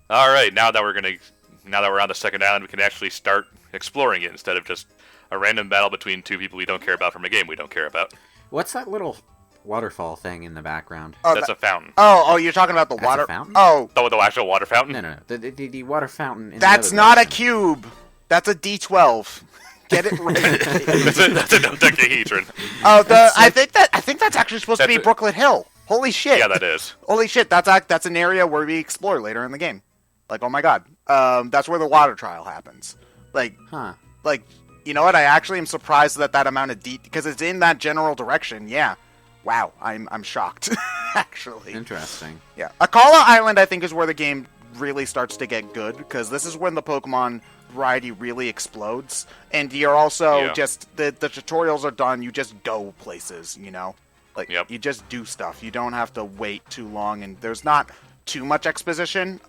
all right, now that we're on the second island, we can actually start exploring it instead of just a random battle between two people we don't care about from a game we don't care about. What's that little waterfall thing in the background? Oh, That's a fountain. Oh, you're talking about the That's water a fountain? Oh, The actual water fountain? No. The water fountain. In that's the not a direction. cube. That's a D12. Get it right. That's a dodecahedron. Oh, I think that's actually supposed to be That's Brooklet Hill. Holy shit. Yeah, that is. Holy shit, that's an area where we explore later in the game. Like, oh my god. That's where the water trial happens. Like, Huh. like, you know what? I actually am surprised that amount of because it's in that general direction. Yeah. Wow, I'm shocked. Actually. Interesting. Yeah. Akala Island, I think, is where the game really starts to get good, because this is when the Pokemon variety really explodes, and you're also just the tutorials are done. You just go places, you know, like you just do stuff. You don't have to wait too long, and there's not too much exposition.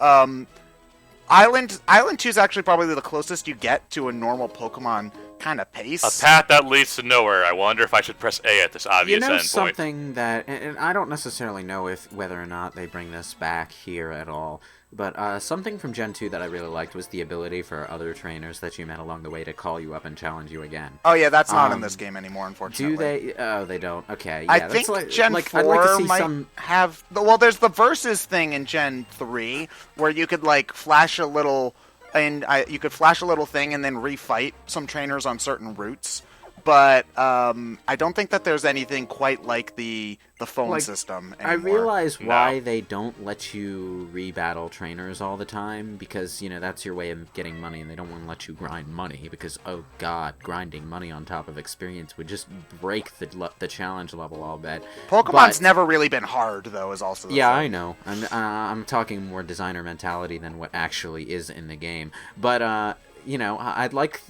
Island 2 is actually probably the closest you get to a normal Pokemon kind of pace. A path that leads to nowhere. I wonder if I should press A at this obvious endpoint. Something that, and I don't necessarily know whether or not they bring this back here at all, but something from Gen 2 that I really liked was the ability for other trainers that you met along the way to call you up and challenge you again. Oh yeah, that's not in this game anymore, unfortunately. Do they? Oh, they don't. Okay, yeah, I think Gen 4 I'd like to see might have... Well, there's the Versus thing in Gen 3, where you could, like, flash a little... And you could flash a little thing and then refight some trainers on certain routes. But I don't think that there's anything quite like the phone system anymore. I realize why they don't let you rebattle trainers all the time, because, you know, that's your way of getting money, and they don't want to let you grind money, because, oh god, grinding money on top of experience would just break the challenge level, I'll bet. Pokemon's never really been hard, though, is also the thing. I know. I'm talking more designer mentality than what actually is in the game. But, you know, I'd like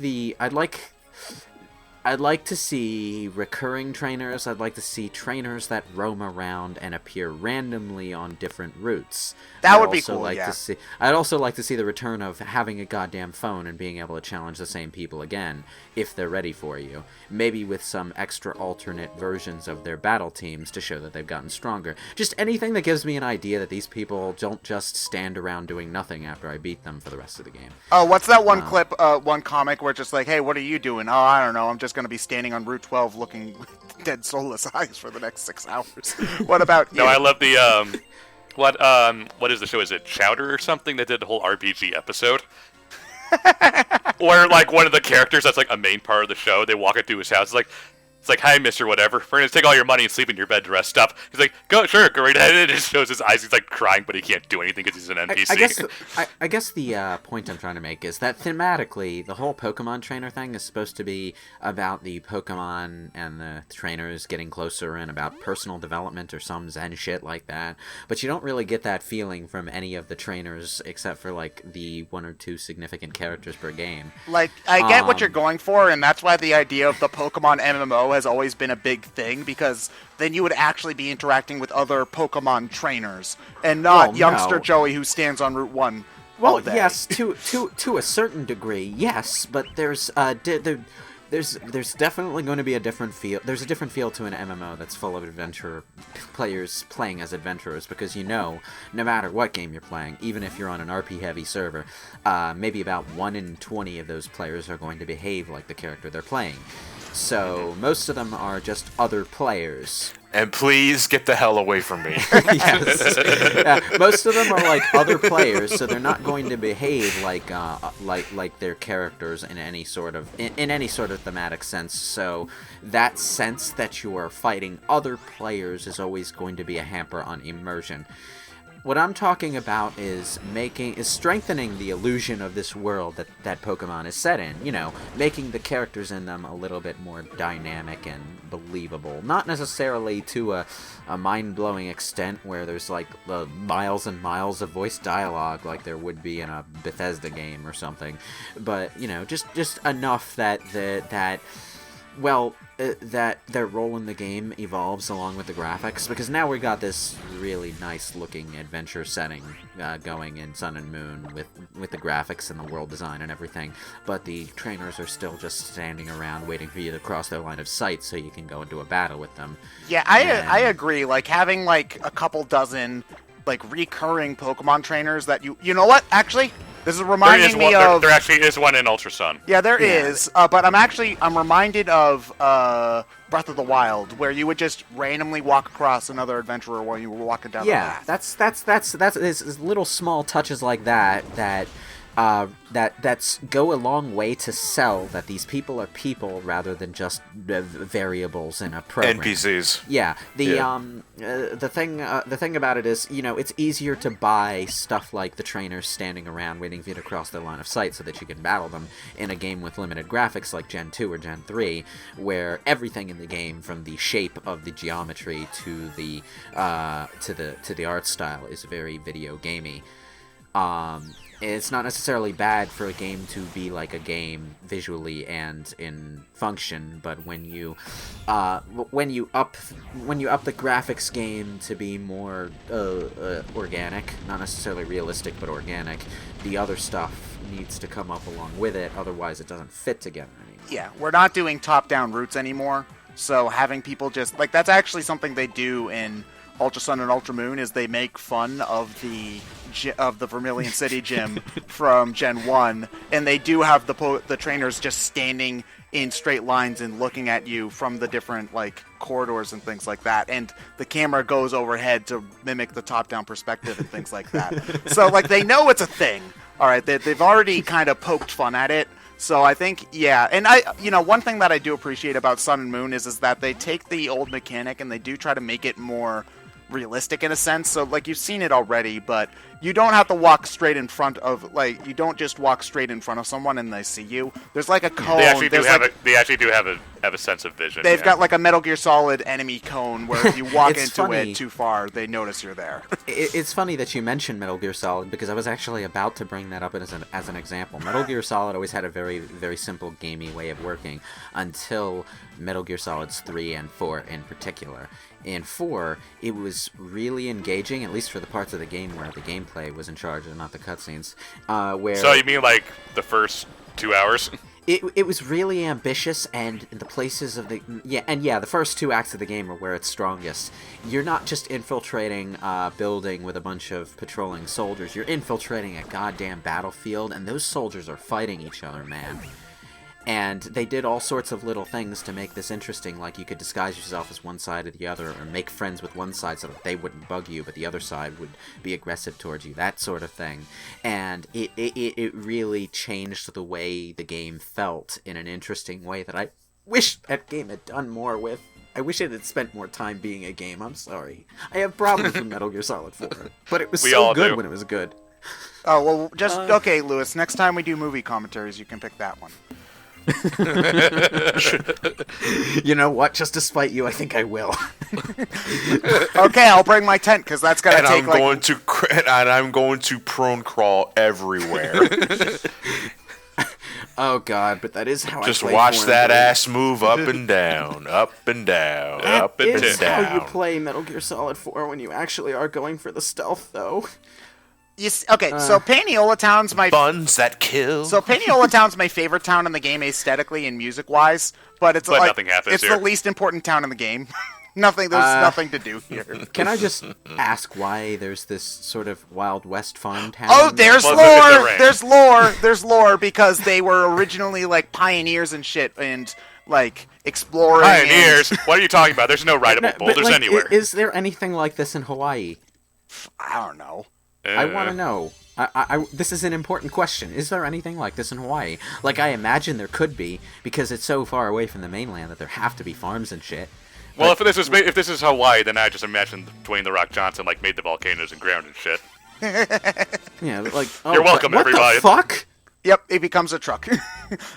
to see recurring trainers. I'd like to see trainers that roam around and appear randomly on different routes. That would be cool, yeah. I'd also like to see the return of having a goddamn phone and being able to challenge the same people again, if they're ready for you. Maybe with some extra alternate versions of their battle teams to show that they've gotten stronger. Just anything that gives me an idea that these people don't just stand around doing nothing after I beat them for the rest of the game. Oh, what's that one clip, one comic where it's just like, hey, what are you doing? Oh, I don't know, I'm just going to be standing on Route 12 looking dead soulless eyes for the next 6 hours. What about you? No, I love the, what is the show? Is it Chowder or something that did the whole RPG episode? Where, like, one of the characters that's, like, a main part of the show, they walk into his house, it's like, hi, mister, whatever. We're going to take all your money and sleep in your bed dressed up. He's like, go right ahead. And it just shows his eyes. He's, like, crying, but he can't do anything because he's an NPC. I guess the point I'm trying to make is that thematically, the whole Pokemon trainer thing is supposed to be about the Pokemon and the trainers getting closer and about personal development or some zen shit like that. But you don't really get that feeling from any of the trainers except for, like, the 1 or 2 significant characters per game. Like, I get what you're going for, and that's why the idea of the Pokemon MMO has always been a big thing, because then you would actually be interacting with other Pokemon trainers and not youngster Joey who stands on Route 1 all day. Yes, to a certain degree, yes, but there's definitely going to be a different feel. There's a different feel to an MMO that's full of adventure players playing as adventurers, because no matter what game you're playing, even if you're on an RP heavy server, maybe about 1 in 20 of those players are going to behave like the character they're playing. So most of them are just other players. And please get the hell away from me. Yes. Yeah, most of them are like other players, so they're not going to behave like their characters in any sort of thematic sense. So that sense that you are fighting other players is always going to be a hamper on immersion. What I'm talking about is strengthening the illusion of this world that Pokemon is set in. You know, making the characters in them a little bit more dynamic and believable. Not necessarily to a mind-blowing extent where there's like miles and miles of voice dialogue like there would be in a Bethesda game or something. But, you know, just enough that their role in the game evolves along with the graphics, because now we got this really nice looking adventure setting going in Sun and Moon with the graphics and the world design and everything, but the trainers are still just standing around waiting for you to cross their line of sight so you can go into a battle with them. Yeah, I agree. Like, having like a couple dozen like recurring Pokemon trainers that you know what? Actually, this is reminding me of. There actually is one in Ultra Sun. Yeah, there is. But I'm reminded of Breath of the Wild, where you would just randomly walk across another adventurer while you were walking down the path. That's little small touches like that go a long way to sell that these people are people rather than just variables in a program. NPCs. Yeah. The thing about it is, it's easier to buy stuff like the trainers standing around waiting for you to cross their line of sight so that you can battle them in a game with limited graphics like Gen 2 or Gen 3, where everything in the game, from the shape of the geometry to the art style, is very video gamey. It's not necessarily bad for a game to be like a game visually and in function, but when you up the graphics game to be more organic, not necessarily realistic but organic, the other stuff needs to come up along with it, otherwise it doesn't fit together anymore. Yeah, we're not doing top-down routes anymore, so having people just like, that's actually something they do in Ultra Sun and Ultra Moon, is they make fun of the Vermilion City gym from Gen 1, and they do have the trainers just standing in straight lines and looking at you from the different like corridors and things like that, and the camera goes overhead to mimic the top-down perspective and things like that. So like, they know it's a thing. All right, they've already kind of poked fun at it. So I think, yeah, and one thing that I do appreciate about Sun and Moon is that they take the old mechanic and they do try to make it more realistic in a sense. So like, you've seen it already, but you don't have to walk straight in front of, like, you don't just walk straight in front of someone and they see you. There's like a cone. They actually do have a sense of vision. They've got like a Metal Gear Solid enemy cone where if you walk into it too far, they notice you're there. It's funny that you mentioned Metal Gear Solid, because I was actually about to bring that up as an example. Metal Gear Solid always had a very, very simple gamey way of working until Metal Gear Solids 3 and 4 in particular. In 4, it was really engaging, at least for the parts of the game where the gameplay was in charge and not the cutscenes. So you mean like the first 2 hours? It was really ambitious, and the places of the... the first 2 acts of the game are where it's strongest. You're not just infiltrating a building with a bunch of patrolling soldiers. You're infiltrating a goddamn battlefield, and those soldiers are fighting each other, man. And they did all sorts of little things to make this interesting, like you could disguise yourself as one side or the other, or make friends with one side so that they wouldn't bug you, but the other side would be aggressive towards you, that sort of thing. And it really changed the way the game felt in an interesting way that I wish that game had done more with. I wish it had spent more time being a game, I'm sorry. I have problems with Metal Gear Solid 4, but it was so good when it was good. Oh, well, okay, Lewis, next time we do movie commentaries, you can pick that one. You know what? Just to spite you, I think I will. Okay, I'll bring my tent, because that's gonna take I'm going to prone crawl everywhere. Oh God, but that is how just I play. Just watch that ass move up and down, up and down, up and down. That is how you play Metal Gear Solid 4 when you actually are going for the stealth, though. So Paneola Town's my buns that kill. So Paneola Town's my favorite town in the game aesthetically and music-wise, but nothing happens it's here. The least important town in the game. There's nothing to do here. Can I just ask why there's this sort of Wild West farm town? Oh, there's lore! There's lore! There's lore, because they were originally, like, pioneers and shit, and, like, exploring. Pioneers? What are you talking about? There's no rideable boulders anywhere. Is there anything like this in Hawaii? I don't know. I want to know. This is an important question. Is there anything like this in Hawaii? Like, I imagine there could be, because it's so far away from the mainland that there have to be farms and shit. Well, if this is Hawaii, then I just imagine Dwayne The Rock Johnson like made the volcanoes and ground and shit. Yeah, like you're welcome, what everybody. The fuck? Yep, it becomes a truck.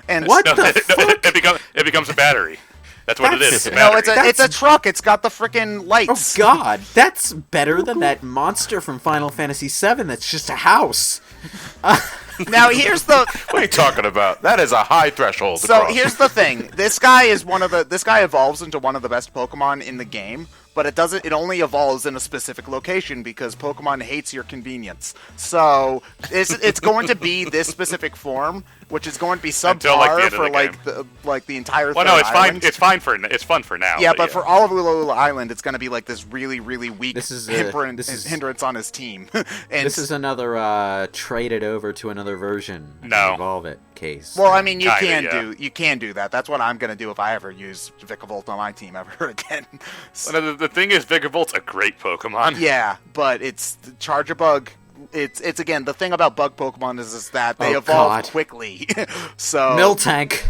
And what the fuck? It becomes a battery. That's what it is. It's a truck. It's got the freaking lights. Oh God, that's better than that monster from Final Fantasy VII. That's just a house. Now here's the. What are you talking about? That is a high threshold. So here's the thing. This guy evolves into one of the best Pokemon in the game, but it doesn't. It only evolves in a specific location because Pokemon hates your convenience. So it's going to be this specific form, which is going to be subpar for the entire. Well, no, it's island. fine. It's fine for it's fun for now. Yeah, but for all of Alola Island, it's going to be like this really, really weak hindrance on his team. And this is another trade it over to another version. No, evolve it case. Well, I mean, you can do that. That's what I'm going to do if I ever use Vikavolt on my team ever again. So, well, the thing is, Vigavolt's a great Pokemon. Yeah, but it's Charge-a-Bug. It's again, the thing about bug Pokemon is that they evolve quickly. So Miltank.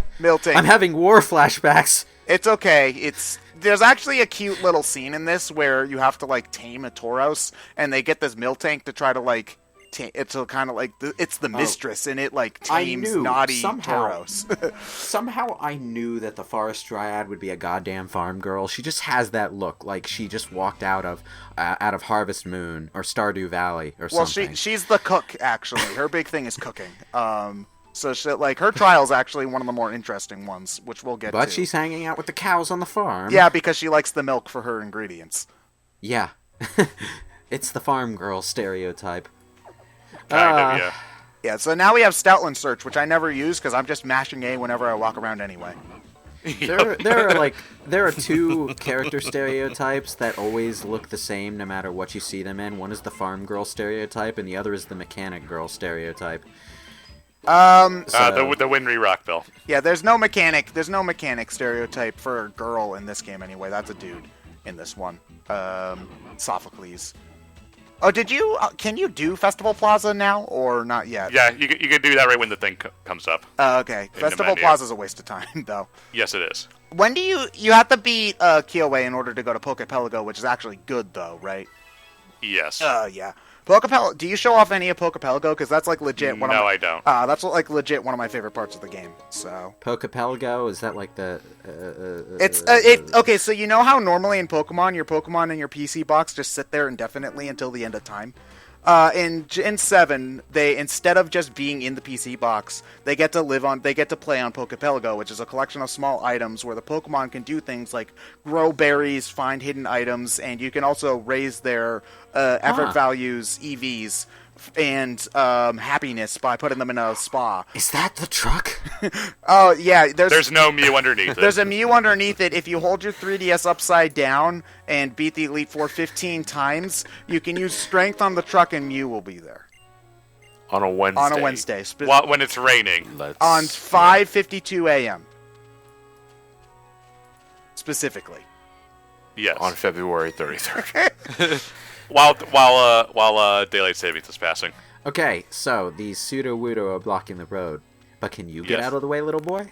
I'm having war flashbacks. It's okay. There's actually a cute little scene in this where you have to like tame a Tauros, and they get this Miltank to try to like. It's kind of like it's the mistress, and it like tames naughty Tauros. Somehow I knew that the Forest Dryad would be a goddamn farm girl. She just has that look, like she just walked out of Harvest Moon or Stardew Valley or something. Well, she's the cook actually. Her big thing is cooking. So her trial's actually one of the more interesting ones, which we'll get to. But she's hanging out with the cows on the farm. Yeah, because she likes the milk for her ingredients. Yeah. It's the farm girl stereotype. Kind of, yeah. Yeah, so now we have Stoutland Search, which I never use because I'm just mashing A whenever I walk around anyway. There are two character stereotypes that always look the same no matter what you see them in. One is the farm girl stereotype, and the other is the mechanic girl stereotype. The Winry Rockbill. Yeah, there's no mechanic stereotype for a girl in this game anyway. That's a dude in this one. Sophocles. Oh, can you do Festival Plaza now, or not yet? Yeah, you can do that right when the thing comes up. Okay. Festival Plaza's a waste of time, though. Yes, it is. When do you have to beat Kioway in order to go to Pokepelago, which is actually good, though, right? Yes. Yeah. Pokepelago. Do you show off any of Pokepelago? Because that's like legit one of my... No, I don't. That's like legit one of my favorite parts of the game. So Pokepelago, is that like the? Okay, so you know how normally in Pokemon, your Pokemon in your PC box just sit there indefinitely until the end of time. In Gen 7, they instead of just being in the PC box, they get to play on Pokepelago, which is a collection of small items where the Pokemon can do things like grow berries, find hidden items, and you can also raise their effort values, EVs, and happiness by putting them in a spa. Is that the truck? Oh, yeah. There's no Mew underneath it. There's a Mew underneath it. If you hold your 3DS upside down and beat the Elite Four 15 times, you can use Strength on the truck and Mew will be there. On a Wednesday. On a Wednesday. When it's raining. On 5:52 a.m. Specifically. Yes. On February 33rd. While daylight savings is passing. Okay, so these pseudo-wudo are blocking the road. But can you get out of the way, little boy?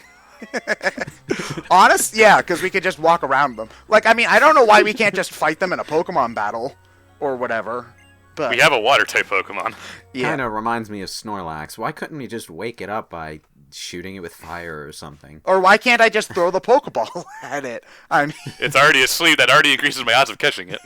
Honest? Yeah, because we could just walk around them. Like, I mean, I don't know why we can't just fight them in a Pokemon battle or whatever. But we have a water-type Pokemon. Yeah. Kind of reminds me of Snorlax. Why couldn't we just wake it up by shooting it with fire or something? Or why can't I just throw the Pokeball at it? I mean, it's already asleep. That already increases my odds of catching it.